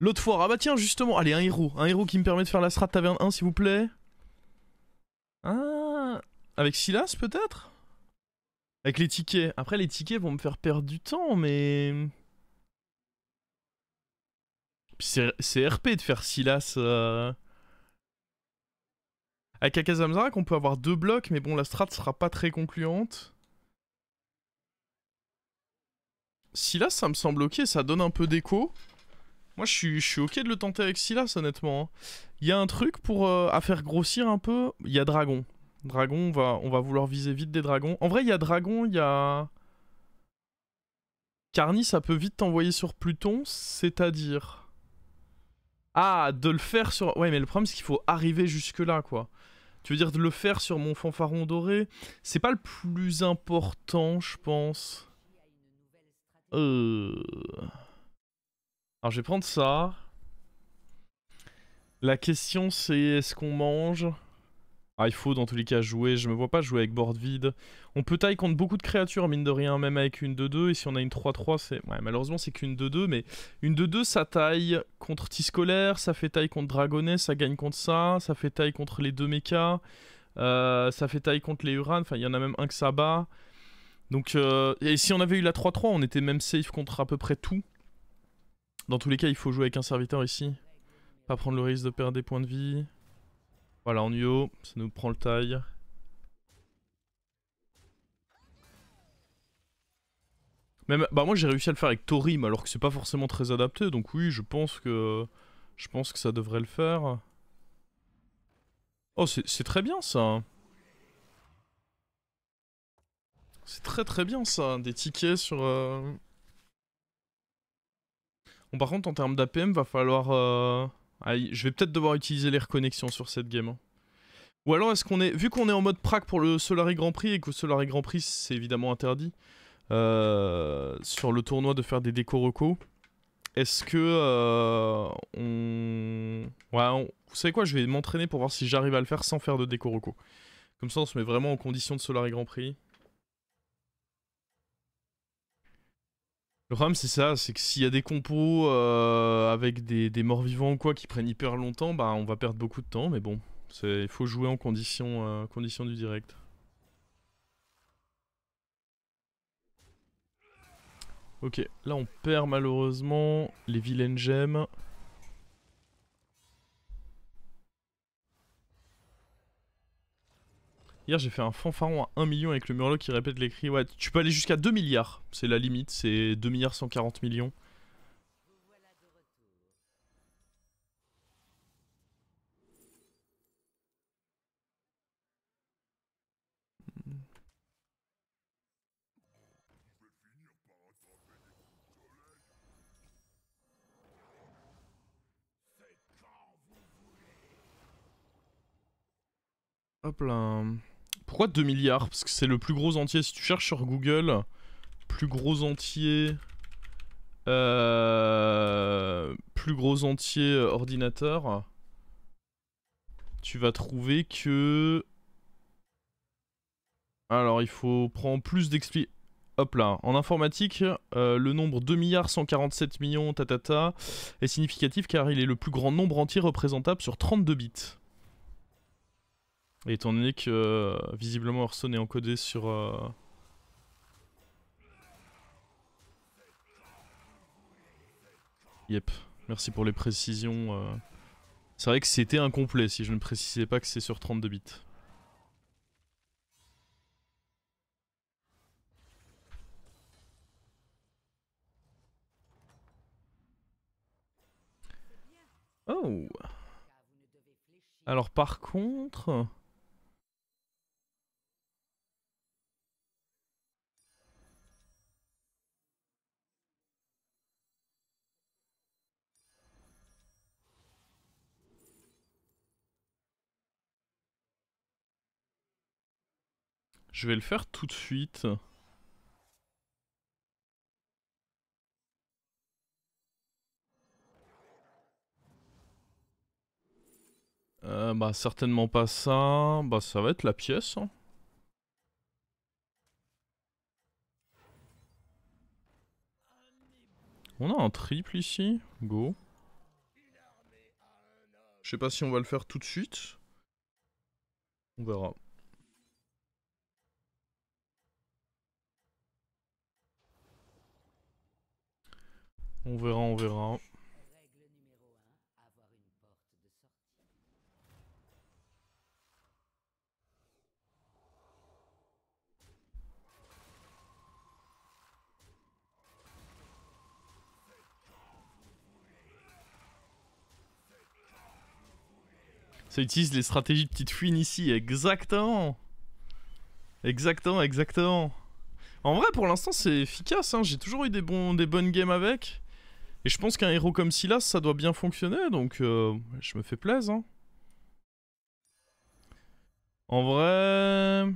L'autre fois, ah bah tiens, justement, allez, un héros. Un héros qui me permet de faire la strat taverne 1, s'il vous plaît. Ah, avec Silas, peut-être? Avec les tickets. Après, les tickets vont me faire perdre du temps, mais... C'est RP de faire Silas. Avec Akazamzarak, on peut avoir 2 blocs, mais bon, la strat sera pas très concluante. Silas, ça me semble ok, ça donne un peu d'écho. Moi, je suis ok de le tenter avec Silas, honnêtement. Il y a un truc pour à faire grossir un peu. Il y a Dragon. Dragon, on va vouloir viser vite des dragons. En vrai, il y a Dragon, il y a... Carny, ça peut vite t'envoyer sur Pluton, c'est-à-dire... Ah, de le faire sur... Ouais, mais le problème, c'est qu'il faut arriver jusque-là, quoi. Tu veux dire de le faire sur mon fanfaron doré? C'est pas le plus important, je pense. Alors, je vais prendre ça. La question, c'est est-ce qu'on mange? Ah, il faut dans tous les cas jouer. Je me vois pas jouer avec board vide. On peut taille contre beaucoup de créatures, mine de rien, même avec une 2-2. Et si on a une 3-3, c'est... Ouais, malheureusement, c'est qu'une 2-2. Mais une 2-2, ça taille contre Tiscolaire. Ça fait taille contre Dragonnet. Ça gagne contre ça. Ça fait taille contre les deux mechas. Ça fait taille contre les Uran. Enfin, il y en a même un que ça bat. Donc, et si on avait eu la 3-3, on était même safe contre à peu près tout. Dans tous les cas, il faut jouer avec un serviteur ici. Pas prendre le risque de perdre des points de vie. Voilà, en UO, ça nous prend le taille. Même, bah moi j'ai réussi à le faire avec Thorim alors que c'est pas forcément très adapté, donc oui, je pense que ça devrait le faire. Oh, c'est très bien ça. C'est très très bien ça, des tickets sur... Bon, par contre, en termes d'APM, va falloir... Aïe, je vais peut-être devoir utiliser les reconnexions sur cette game, hein. Ou alors est-ce qu'on est... Vu qu'on est en mode prac pour le Solari Grand Prix et que Solari Grand Prix c'est évidemment interdit, sur le tournoi de faire des décos recos, est-ce que vous savez quoi, je vais m'entraîner pour voir si j'arrive à le faire sans faire de déco reco. Comme ça on se met vraiment en condition de Solari Grand Prix. Le problème c'est ça, c'est que s'il y a des compos avec des morts-vivants ou quoi qui prennent hyper longtemps, bah on va perdre beaucoup de temps, mais bon, il faut jouer en condition du direct. Ok, là on perd malheureusement les vilaines gemmes. Hier j'ai fait un fanfaron à 1 million avec le murloc qui répète les cris. Ouais, tu peux aller jusqu'à 2 milliards. C'est la limite, c'est 2 milliards 140 millions. Hop là. Pourquoi 2 milliards? Parce que c'est le plus gros entier. Si tu cherches sur Google, plus gros entier... plus gros entier ordinateur, tu vas trouver que... Alors il faut prendre plus d'explications. Hop là, en informatique, le nombre 2 milliards 147 millions tatata est significatif car il est le plus grand nombre entier représentable sur 32 bits. Et étant donné que visiblement Hearthstone est encodé sur... Yep, merci pour les précisions. C'est vrai que c'était incomplet si je ne précisais pas que c'est sur 32 bits. Oh. Alors par contre... Je vais le faire tout de suite. Bah certainement pas ça. Bah ça va être la pièce, hein. On a un triple ici. Go. Je sais pas si on va le faire tout de suite. On verra. On verra, on verra. Ça utilise les stratégies de petite fouine ici, exactement. Exactement, exactement. En vrai, pour l'instant, c'est efficace, hein. J'ai toujours eu des bonnes games avec. Et je pense qu'un héros comme Silas, ça doit bien fonctionner, donc je me fais plaisir. Hein. En vrai...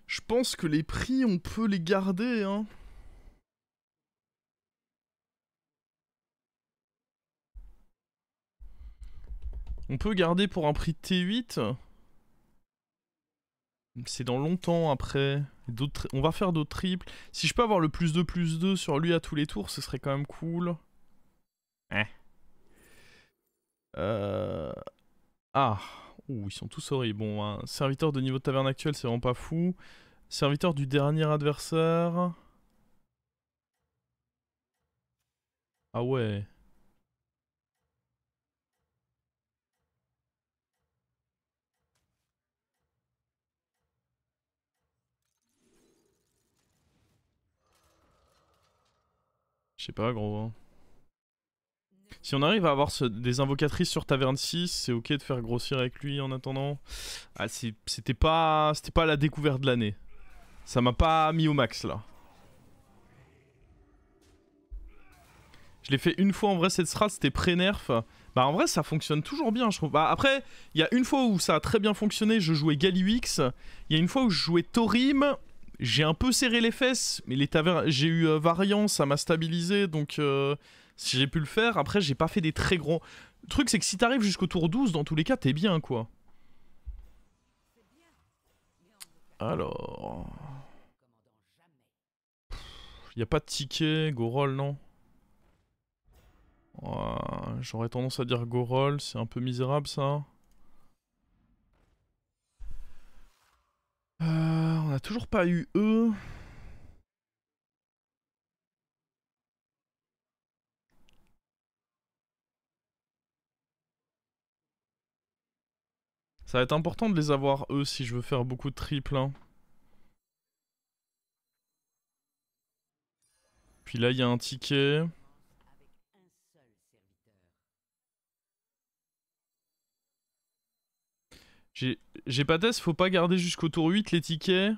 Je pense que les prix, on peut les garder, hein. On peut garder pour un prix de T8. C'est dans longtemps après. On va faire d'autres triples. Si je peux avoir le +2/+2 sur lui à tous les tours, ce serait quand même cool. Ah. Ouh, ils sont tous horribles. Bon, un serviteur de niveau de taverne actuel, c'est vraiment pas fou. Serviteur du dernier adversaire. Ah ouais. Je sais pas, gros. Hein. Si on arrive à avoir des invocatrices sur taverne 6, c'est ok de faire grossir avec lui en attendant. Ah, c'était pas la découverte de l'année. Ça m'a pas mis au max là. Je l'ai fait une fois en vrai cette strat, c'était pré-nerf. Bah en vrai ça fonctionne toujours bien je trouve. Bah après, il y a une fois où ça a très bien fonctionné, je jouais Galliwix. Il y a une fois où je jouais Thorim. J'ai un peu serré les fesses, mais les tavernes, j'ai eu Variant, ça m'a stabilisé, donc si j'ai pu le faire. Après j'ai pas fait des très gros... Le truc c'est que si t'arrives jusqu'au tour 12, dans tous les cas t'es bien quoi. Alors... Y a pas de ticket, go roll non. J'aurais tendance à dire go roll, c'est un peu misérable ça. On a toujours pas eu eux. Ça va être important de les avoir eux si je veux faire beaucoup de triples. Hein. Puis là il y a un ticket. J'ai pas test, faut pas garder jusqu'au tour 8 les tickets.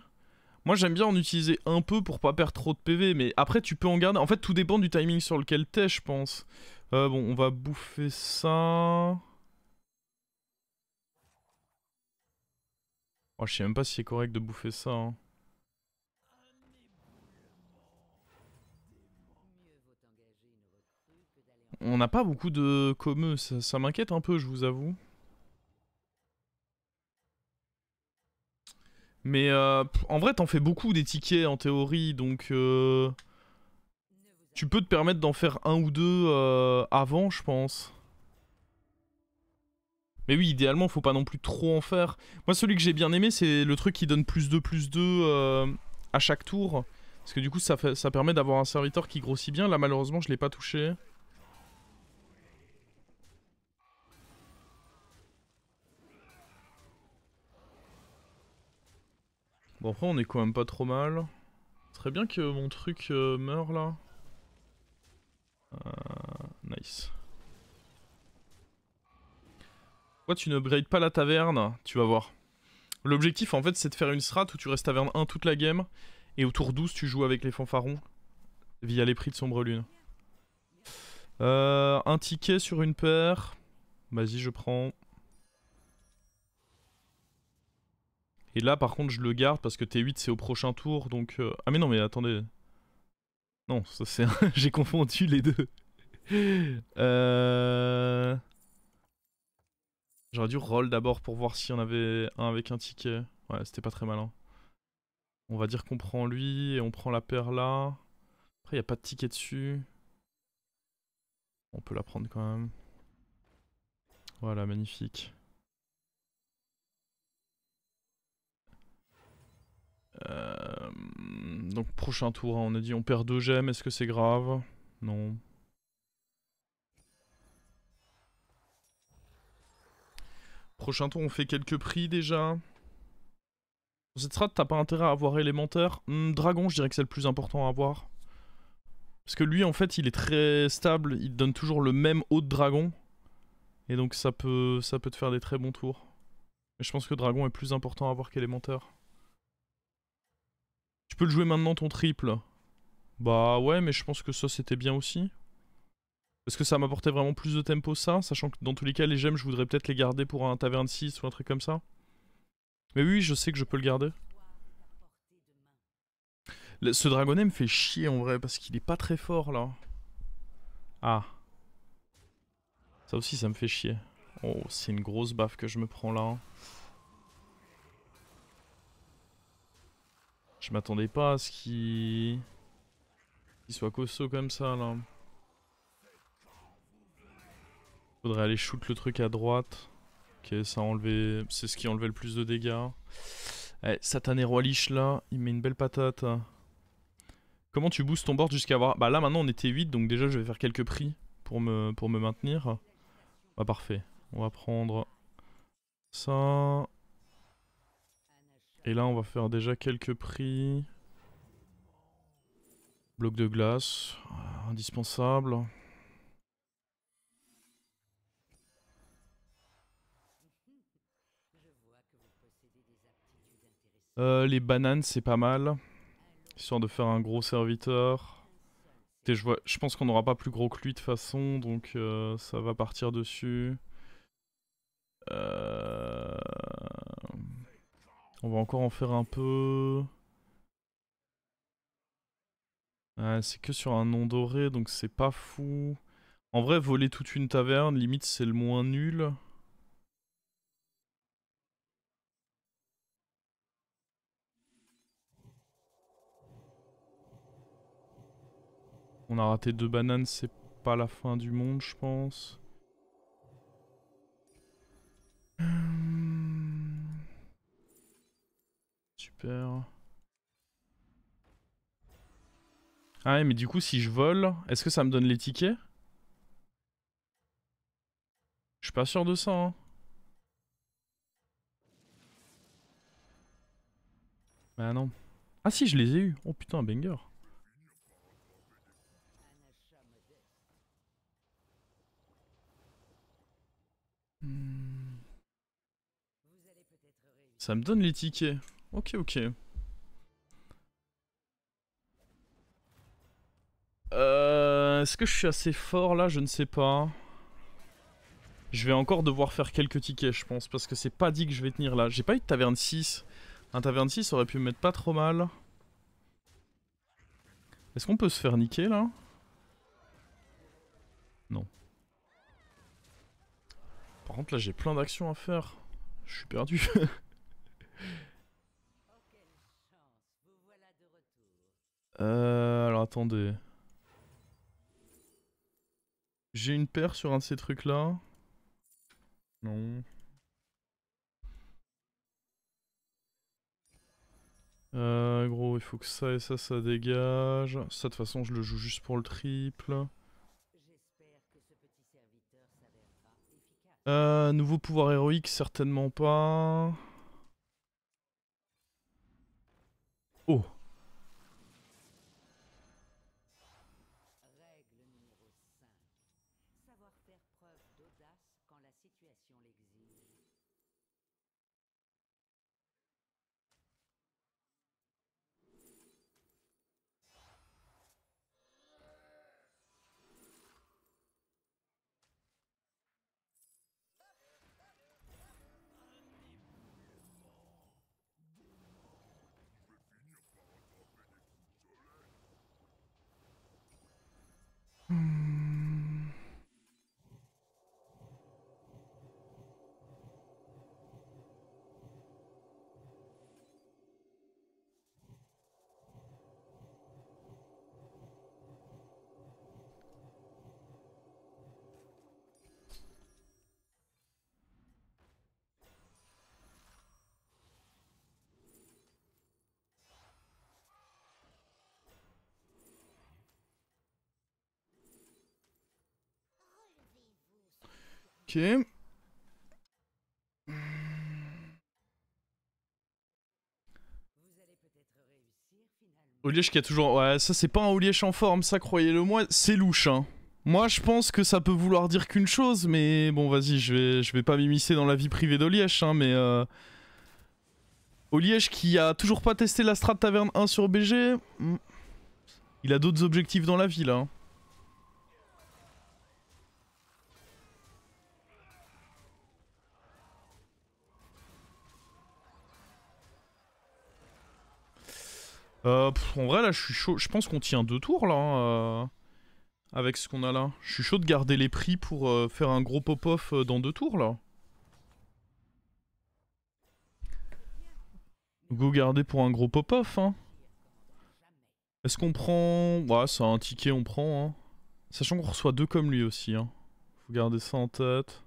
Moi j'aime bien en utiliser un peu pour pas perdre trop de PV, mais après tu peux en garder. En fait tout dépend du timing sur lequel t'es je pense. Bon on va bouffer ça. Oh, je sais même pas si c'est correct de bouffer ça. Hein. On n'a pas beaucoup de comeux, ça m'inquiète un peu je vous avoue. Mais en vrai, t'en fais beaucoup des tickets en théorie, donc tu peux te permettre d'en faire un ou deux avant, je pense. Mais oui, idéalement, faut pas non plus trop en faire. Moi, celui que j'ai bien aimé, c'est le truc qui donne +2/+2 à chaque tour. Parce que du coup, ça permet d'avoir un serviteur qui grossit bien. Là, malheureusement, je l'ai pas touché. Bon, après, on est quand même pas trop mal. Très bien que mon truc meure là. Nice. Pourquoi tu n'upgrades pas la taverne? Tu vas voir. L'objectif en fait c'est de faire une strat où tu restes taverne 1 toute la game. Et au tour 12 tu joues avec les fanfarons. Via les prix de Sombre Lune. Un ticket sur une paire. Vas-y je prends. Et là par contre je le garde parce que T8 c'est au prochain tour donc... Ah mais non mais attendez. Non ça c'est... J'ai confondu les deux. J'aurais dû roll d'abord pour voir s'il y en avait un avec un ticket. Ouais, c'était pas très malin. On va dire qu'on prend lui et on prend la paire là. Après, il a pas de ticket dessus. On peut la prendre quand même. Voilà, magnifique. Donc prochain tour, hein, on a dit on perd 2 gemmes, est-ce que c'est grave? Non. Prochain tour, on fait quelques prix déjà. Dans cette strat, t'as pas intérêt à avoir élémentaire. Dragon, je dirais que c'est le plus important à avoir. Parce que lui, en fait, il est très stable, il te donne toujours le même haut de dragon. Et donc ça peut te faire des très bons tours. Mais je pense que dragon est plus important à avoir qu'élémentaire. Tu peux le jouer maintenant ton triple. Bah ouais, mais je pense que ça c'était bien aussi. Parce que ça m'apportait vraiment plus de tempo ça, sachant que dans tous les cas les gemmes je voudrais peut-être les garder pour un taverne 6 ou un truc comme ça. Mais oui, je sais que je peux le garder. Ce dragonnet me fait chier en vrai parce qu'il est pas très fort là. Ah. Ça aussi ça me fait chier. Oh, c'est une grosse baffe que je me prends là. Je m'attendais pas à ce qu'il soit costaud comme ça là. Faudrait aller shoot le truc à droite. Ok, ça a enlevé. C'est ce qui a enlevé le plus de dégâts. Eh, Satané Roi Lich là, il met une belle patate. Comment tu boostes ton board jusqu'à avoir... Bah là maintenant on était 8 donc déjà je vais faire quelques prix pour me maintenir. Bah parfait. On va prendre ça. Et là on va faire déjà quelques prix. Bloc de glace. Indispensable. Les bananes c'est pas mal. Histoire de faire un gros serviteur. Et je pense qu'on n'aura pas plus gros que lui de toute façon, donc ça va partir dessus. On va encore en faire un peu. C'est que sur un nom doré, donc c'est pas fou. En vrai, voler toute une taverne, limite c'est le moins nul. On a raté 2 bananes, c'est pas la fin du monde, je pense. Super. Ah ouais, mais du coup, si je vole, est-ce que ça me donne les tickets? Je suis pas sûr de ça, hein. Bah non. Ah si, je les ai eus. Oh putain, banger. Ça me donne les tickets. Ok, ok. Est-ce que je suis assez fort là? Je ne sais pas. Je vais encore devoir faire quelques tickets, je pense, parce que c'est pas dit que je vais tenir là. J'ai pas eu de taverne 6. Un taverne 6 aurait pu me mettre pas trop mal. Est-ce qu'on peut se faire niquer là? Non. Par contre là j'ai plein d'actions à faire. Je suis perdu. Alors attendez. J'ai une paire sur un de ces trucs là. Non. Gros, il faut que ça et ça dégage. Ça, de toute façon, je le joue juste pour le triple. Nouveau pouvoir héroïque, certainement pas. Oh. Ok. Oliège qui a toujours... Ouais, ça c'est pas un Oliège en forme, ça croyez-le moi, c'est louche hein. Moi je pense que ça peut vouloir dire qu'une chose, mais bon vas-y, je vais pas m'immiscer dans la vie privée d'Oliège, hein, mais... Oliège qui a toujours pas testé la strat taverne 1 sur BG, il a d'autres objectifs dans la vie là. En vrai là je suis chaud, je pense qu'on tient 2 tours là, hein, avec ce qu'on a là. Je suis chaud de garder les prix pour faire un gros pop-off dans 2 tours là. Go garder pour un gros pop-off hein. Est-ce qu'on prend... Ouais c'est un ticket on prend hein. Sachant qu'on reçoit 2 comme lui aussi hein. Faut garder ça en tête.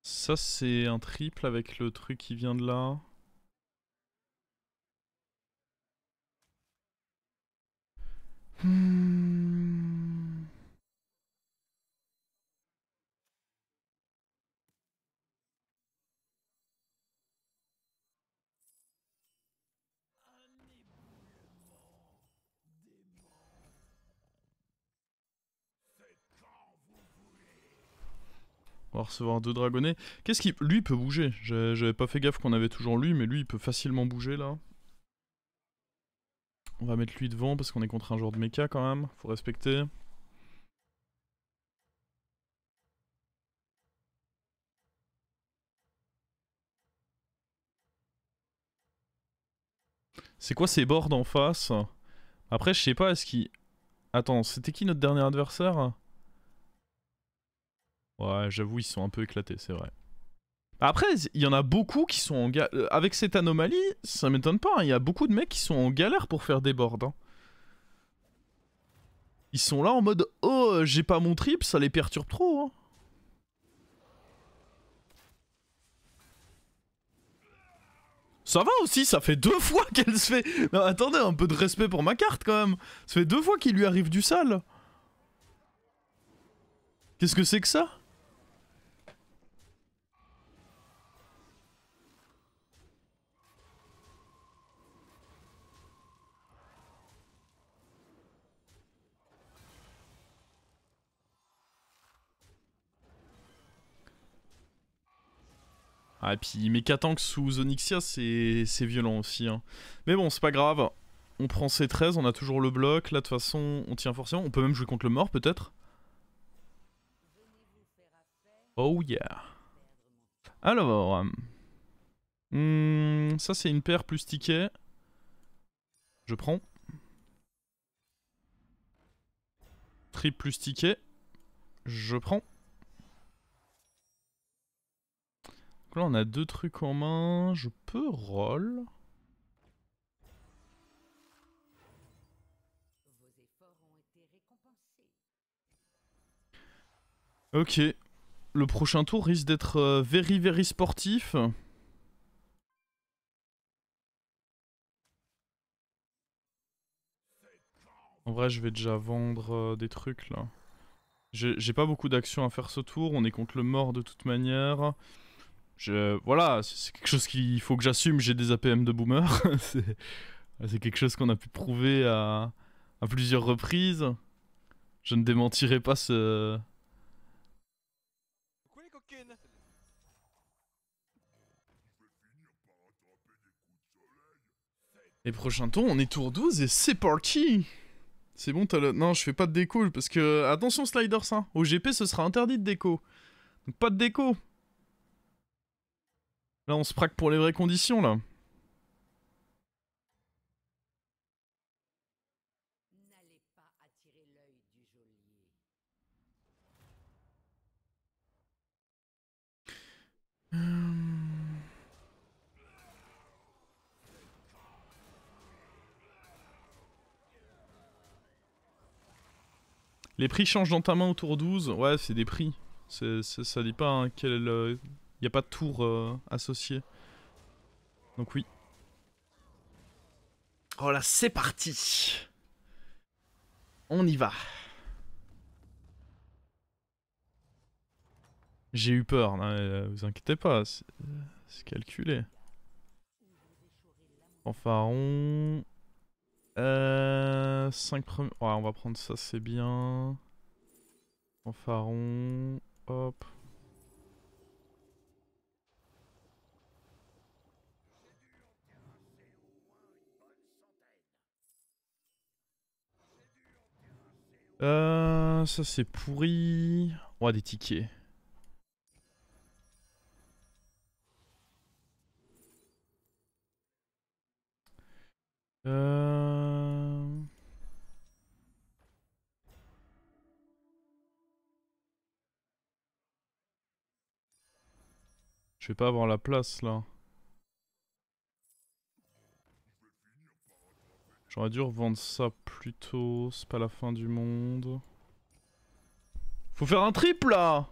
Ça c'est un triple avec le truc qui vient de là. On va recevoir 2 dragonnets. Qu'est-ce qui... Lui il peut bouger. J'avais pas fait gaffe qu'on avait toujours lui, mais lui il peut facilement bouger là. On va mettre lui devant parce qu'on est contre un joueur de mecha quand même. Faut respecter. C'est quoi ces boards en face? Après je sais pas, est-ce qu'il... Attends, c'était qui notre dernier adversaire? Ouais, j'avoue ils sont un peu éclatés, c'est vrai. Après, il y en a beaucoup qui sont en galère. Avec cette anomalie, ça m'étonne pas, il y a beaucoup de mecs qui sont en galère pour faire des boards. Hein. Ils sont là en mode « Oh, j'ai pas mon trip, ça les perturbe trop. Hein. » Ça va aussi, ça fait 2 fois qu'elle se fait... Non, attendez, un peu de respect pour ma carte quand même. Ça fait 2 fois qu'il lui arrive du sale. Qu'est-ce que c'est que ça? Ah, et puis Mecha Tank sous Onyxia, c'est violent aussi. Hein. Mais bon, c'est pas grave. On prend C13, on a toujours le bloc. Là, de toute façon, on tient forcément. On peut même jouer contre le mort, peut-être. Oh yeah. Alors... ça, c'est une paire plus ticket. Je prends. Trip plus ticket. Je prends. Donc là, on a 2 trucs en main. Je peux roll. Ok. Le prochain tour risque d'être very sportif. En vrai, je vais déjà vendre des trucs là. J'ai pas beaucoup d'actions à faire ce tour. On est contre le mort de toute manière. Voilà, c'est quelque chose qu'il faut que j'assume. J'ai des APM de boomer. c'est quelque chose qu'on a pu prouver à plusieurs reprises. Je ne démentirai pas ce... Et prochain tour, on est tour 12 et c'est parti. C'est bon, t'as le... Non, je fais pas de déco parce que... Attention Sliders, hein. Au GP, ce sera interdit de déco. Donc pas de déco. Là, on se praque pour les vraies conditions, là. Les prix changent dans ta main au tour 12. Ouais, c'est des prix. Ça dit pas hein, quel... y a pas de tour associé. Donc oui. Oh là, c'est parti. On y va. J'ai eu peur, non, vous inquiétez pas, c'est calculé. Fanfaron... 5 premiers... Ouais, on va prendre ça, c'est bien. Fanfaron... Hop. Ça c'est pourri. Ouais, des tickets. Je vais pas avoir la place là. J'aurais dû revendre ça plus tôt, c'est pas la fin du monde. Faut faire un triple là!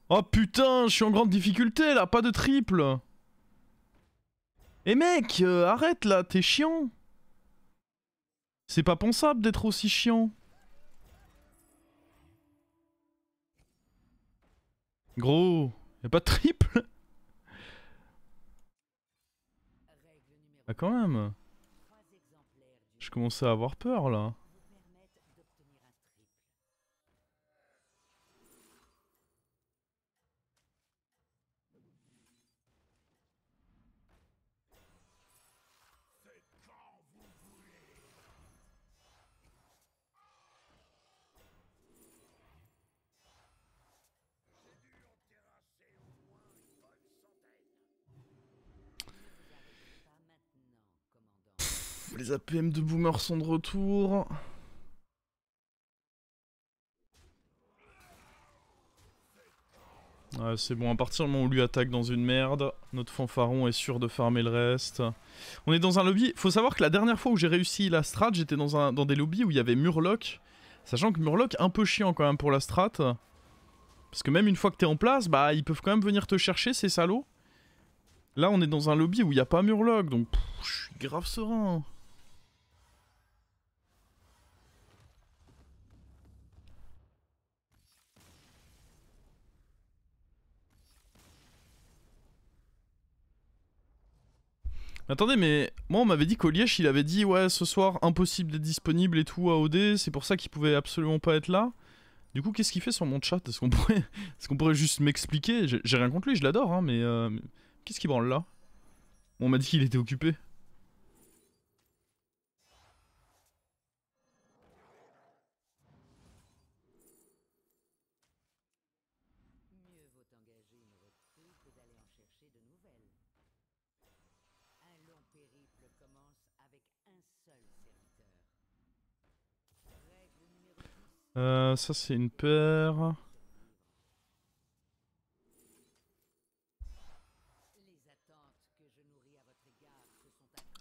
Oh putain, je suis en grande difficulté là, pas de triple! Eh mec, arrête là, t'es chiant! C'est pas pensable d'être aussi chiant. Gros, y'a pas de triple? Ah quand même. Je commençais à avoir peur là. Les APM de Boomer sont de retour. Ouais, c'est bon, à partir du moment où on lui attaque dans une merde, notre fanfaron est sûr de farmer le reste. On est dans un lobby. Faut savoir que la dernière fois où j'ai réussi la strat, j'étais dans des lobbies où il y avait Murloc. Sachant que Murloc, un peu chiant quand même pour la strat. Parce que même une fois que t'es en place, bah ils peuvent quand même venir te chercher, ces salauds. Là, on est dans un lobby où il n'y a pas Murloc, donc je suis grave serein. Attendez, mais moi on m'avait dit qu'Olièche il avait dit ouais ce soir impossible d'être disponible et tout à OD, c'est pour ça qu'il pouvait absolument pas être là. Du coup qu'est-ce qu'il fait sur mon chat? Est-ce qu'on pourrait juste m'expliquer? J'ai rien contre lui, je l'adore hein, mais qu'est-ce qu'il branle là? On m'a dit qu'il était occupé. Ça c'est une paire.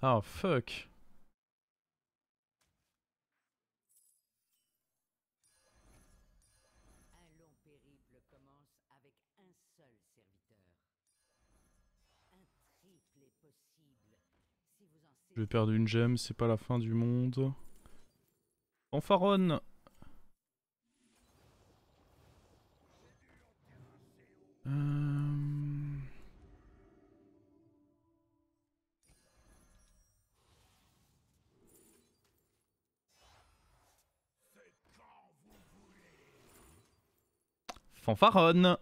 Ah fuck. Je vais perdre une gemme, c'est pas la fin du monde. Fanfaronne. Fanfaronne.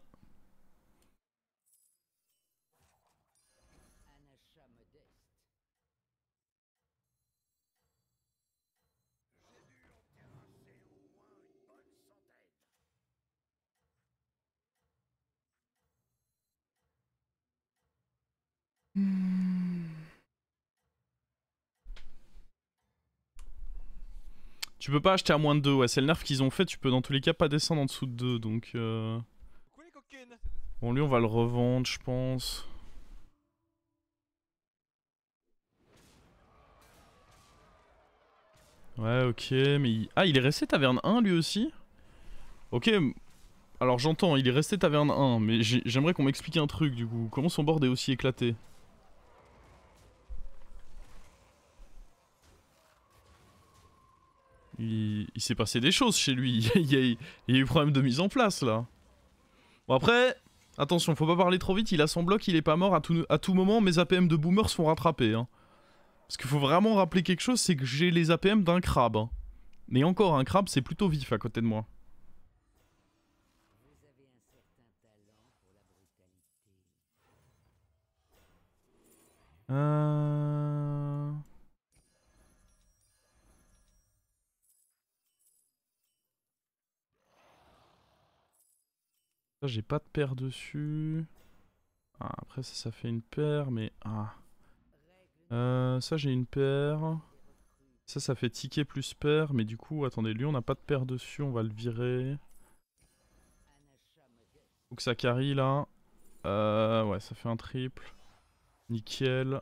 Tu peux pas acheter à moins de 2, ouais, c'est le nerf qu'ils ont fait, tu peux dans tous les cas pas descendre en dessous de 2, donc Bon, lui on va le revendre, je pense. Ouais, ok, mais... Ah, il est resté taverne 1 lui aussi? Ok, alors j'entends, il est resté taverne 1, mais j'aimerais qu'on m'explique un truc du coup. Comment son board est aussi éclaté? Il s'est passé des choses chez lui, il y a eu problème de mise en place là. Bon après, attention, faut pas parler trop vite, il a son bloc, il est pas mort, à tout moment mes APM de boomer se font rattraper. Hein. Parce qu'il faut vraiment rappeler quelque chose, c'est que j'ai les APM d'un crabe. Hein. Mais encore, un crabe c'est plutôt vif à côté de moi. Ça, j'ai pas de paire dessus. Ah, après, ça fait une paire, mais... Ah. Ça, j'ai une paire. Ça fait ticket plus paire, mais du coup, attendez, lui, on n'a pas de paire dessus, on va le virer. Faut que ça carry, là. Ouais, ça fait un triple. Nickel.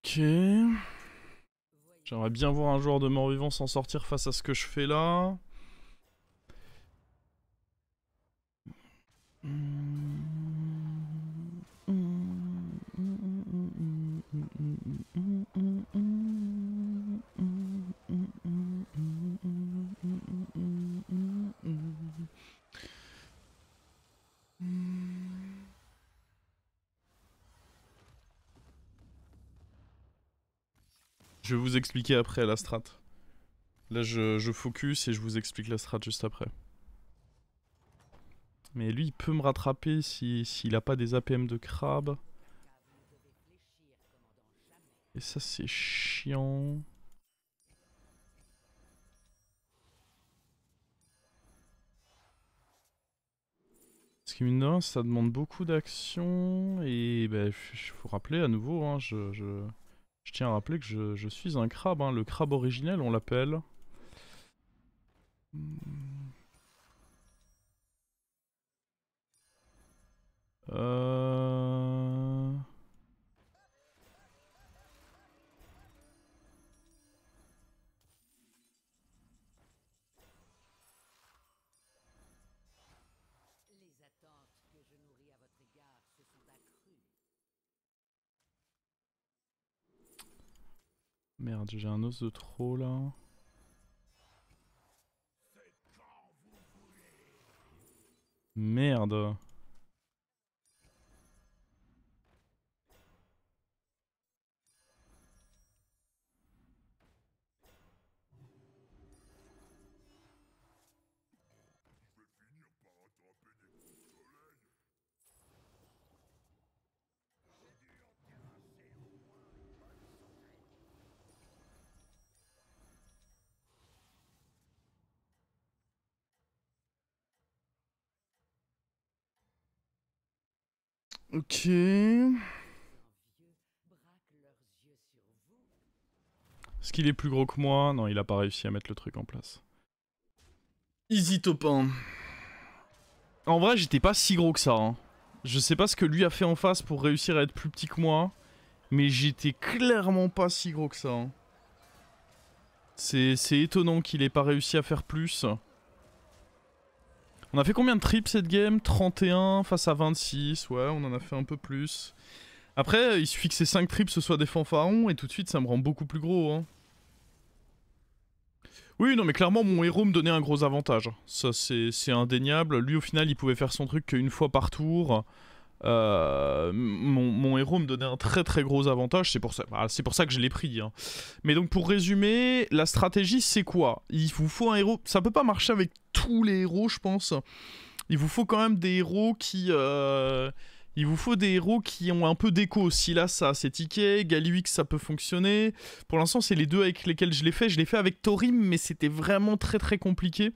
Ok. J'aimerais bien voir un joueur de mort-vivant s'en sortir face à ce que je fais là. Je vais vous expliquer après la strat. Là je focus et je vous explique la strat juste après. Mais lui il peut me rattraper s'il a pas des APM de crabe. Et ça c'est chiant. Parce que mine de rien ça demande beaucoup d'action. Et bah faut rappeler à nouveau, hein, je tiens à rappeler que je suis un crabe, hein, le crabe originel on l'appelle. Merde, j'ai un os de trop là. Merde. Ok. Est-ce qu'il est plus gros que moi? Non, il a pas réussi à mettre le truc en place. Easy top 1. En vrai, j'étais pas si gros que ça. Hein. Je sais pas ce que lui a fait en face pour réussir à être plus petit que moi. Mais j'étais clairement pas si gros que ça. Hein. C'est étonnant qu'il ait pas réussi à faire plus. On a fait combien de trips cette game? 31 face à 26. Ouais, on en a fait un peu plus. Après, il suffit que ces 5 trips ce soient des fanfarons et tout de suite ça me rend beaucoup plus gros. Hein. Oui, non, mais clairement, mon héros me donnait un gros avantage. Ça, c'est indéniable. Lui, au final, il pouvait faire son truc qu'une fois par tour. Mon héros me donnait un très très gros avantage, c'est pour ça que je l'ai pris. Hein. Mais donc pour résumer, la stratégie c'est quoi? Il vous faut un héros, ça peut pas marcher avec tous les héros je pense. Il vous faut quand même des héros qui... Il vous faut des héros qui ont un peu d'écho. Silas ça c'est ticket, Galliwix ça peut fonctionner. Pour l'instant c'est les deux avec lesquels je l'ai fait. Je l'ai fait avec Thorim mais c'était vraiment très très compliqué.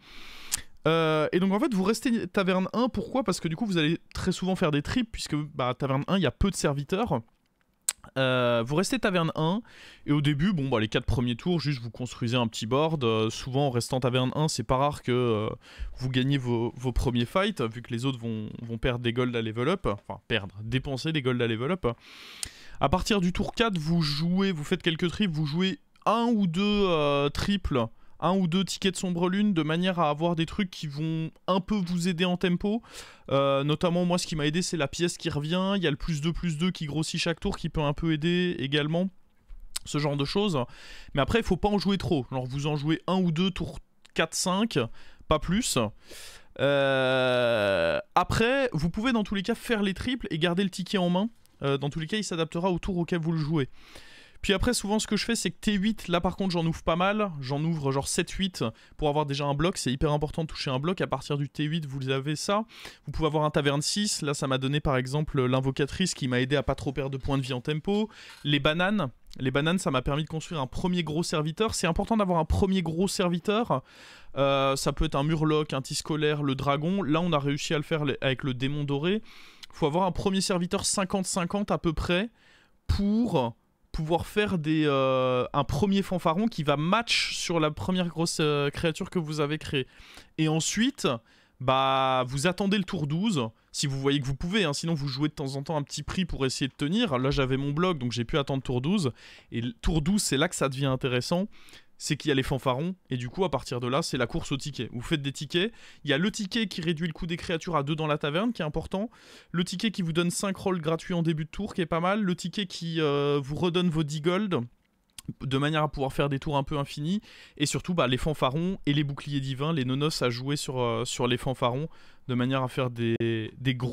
Et donc en fait vous restez taverne 1, pourquoi? Parce que du coup vous allez très souvent faire des trips, puisque taverne 1 il y a peu de serviteurs. Vous restez taverne 1, et au début, bon les 4 premiers tours, juste vous construisez un petit board. Souvent en restant taverne 1, c'est pas rare que vous gagnez vos premiers fights, vu que les autres vont perdre des golds à level up, enfin dépenser des golds à level up. À partir du tour 4, vous faites quelques trips, vous jouez un ou deux triples, un ou deux tickets de sombre lune, de manière à avoir des trucs qui vont un peu vous aider en tempo. Notamment moi ce qui m'a aidé c'est la pièce qui revient, il y a le +2/+2 qui grossit chaque tour qui peut un peu aider également, ce genre de choses. Mais après il faut pas en jouer trop, genre vous en jouez un ou deux tours 4-5, pas plus. Après vous pouvez dans tous les cas faire les triples et garder le ticket en main. Dans tous les cas il s'adaptera au tour auquel vous le jouez. Puis après, souvent, ce que je fais, c'est que T8, là par contre, j'en ouvre pas mal. J'en ouvre genre 7-8 pour avoir déjà un bloc. C'est hyper important de toucher un bloc. À partir du T8, vous avez ça. Vous pouvez avoir un taverne 6. Là, ça m'a donné par exemple l'invocatrice qui m'a aidé à pas trop perdre de points de vie en tempo. Les bananes. Les bananes, ça m'a permis de construire un premier gros serviteur. C'est important d'avoir un premier gros serviteur. Ça peut être un murloc, un tiscolaire, le dragon. Là, on a réussi à le faire avec le démon doré. Il faut avoir un premier serviteur 50-50 à peu près pour pouvoir faire un premier fanfaron qui va match sur la première grosse créature que vous avez créée. Et ensuite, vous attendez le tour 12, si vous voyez que vous pouvez, hein, sinon vous jouez de temps en temps un petit prix pour essayer de tenir. Là j'avais mon bloc, donc j'ai pu attendre tour 12. Et tour 12, c'est là que ça devient intéressant. C'est qu'il y a les fanfarons, et du coup à partir de là c'est la course au ticket. Vous faites des tickets, il y a le ticket qui réduit le coût des créatures à 2 dans la taverne qui est important, le ticket qui vous donne 5 rolls gratuits en début de tour qui est pas mal, le ticket qui vous redonne vos 10 gold de manière à pouvoir faire des tours un peu infinis, et surtout les fanfarons et les boucliers divins, les nonos à jouer sur les fanfarons de manière à faire des gros